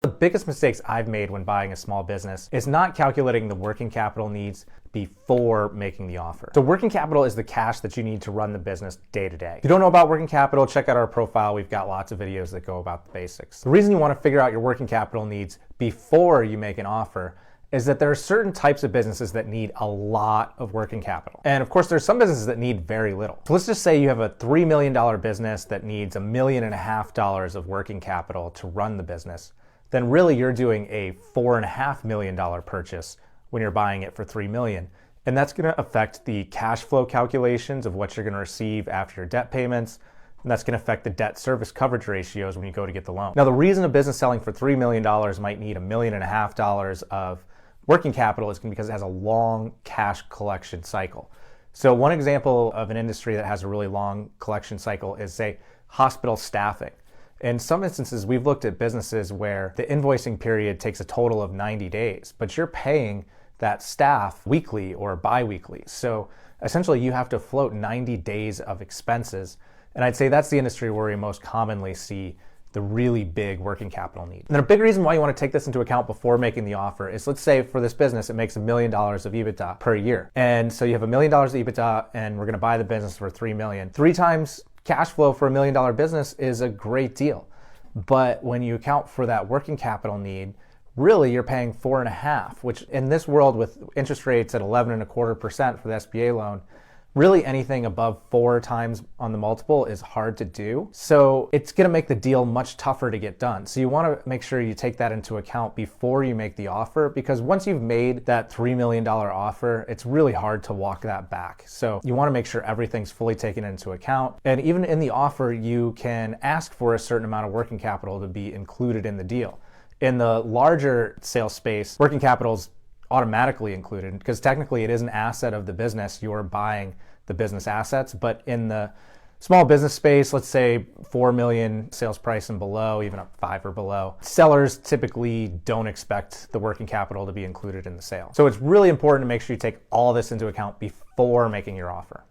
of the biggest mistakes I've made when buying a small business is not calculating the working capital needs before making the offer. So working capital is the cash that you need to run the business day to day. If you don't know about working capital, check out our profile. We've got lots of videos that go about the basics. The reason you want to figure out your working capital needs before you make an offer is that there are certain types of businesses that need a lot of working capital. And of course, there's some businesses that need very little. So let's just say you have a $3 million business that needs $1.5 million of working capital to run the business. Then really you're doing a $4.5 million purchase when you're buying it for $3 million. And that's gonna affect the cash flow calculations of what you're gonna receive after your debt payments. And that's gonna affect the debt service coverage ratios when you go to get the loan. Now, the reason a business selling for $3 million might need $1.5 million of working capital is because it has a long cash collection cycle. So one example of an industry that has a really long collection cycle is, say, hospital staffing. In some instances, we've looked at businesses where the invoicing period takes a total of 90 days, but you're paying that staff weekly or bi-weekly. So essentially you have to float 90 days of expenses. And I'd say that's the industry where we most commonly see the really big working capital need. And then a big reason why you want to take this into account before making the offer is, let's say for this business, it makes $1 million of EBITDA per year. And so you have $1 million of EBITDA and we're going to buy the business for $3 million. 3 times cash flow for $1 million business is a great deal. But when you account for that working capital need, really you're paying 4.5, which in this world with interest rates at 11.25% for the SBA loan, really anything above 4 times on the multiple is hard to do. So it's gonna make the deal much tougher to get done. So you wanna make sure you take that into account before you make the offer, because once you've made that $3 million offer, it's really hard to walk that back. So you wanna make sure everything's fully taken into account. And even in the offer, you can ask for a certain amount of working capital to be included in the deal. In the larger sales space, working capital is automatically included because technically it is an asset of the business. You're buying the business assets. But in the small business space, let's say 4 million sales price and below, even up 5 or below, sellers typically don't expect the working capital to be included in the sale. So it's really important to make sure you take all this into account before making your offer.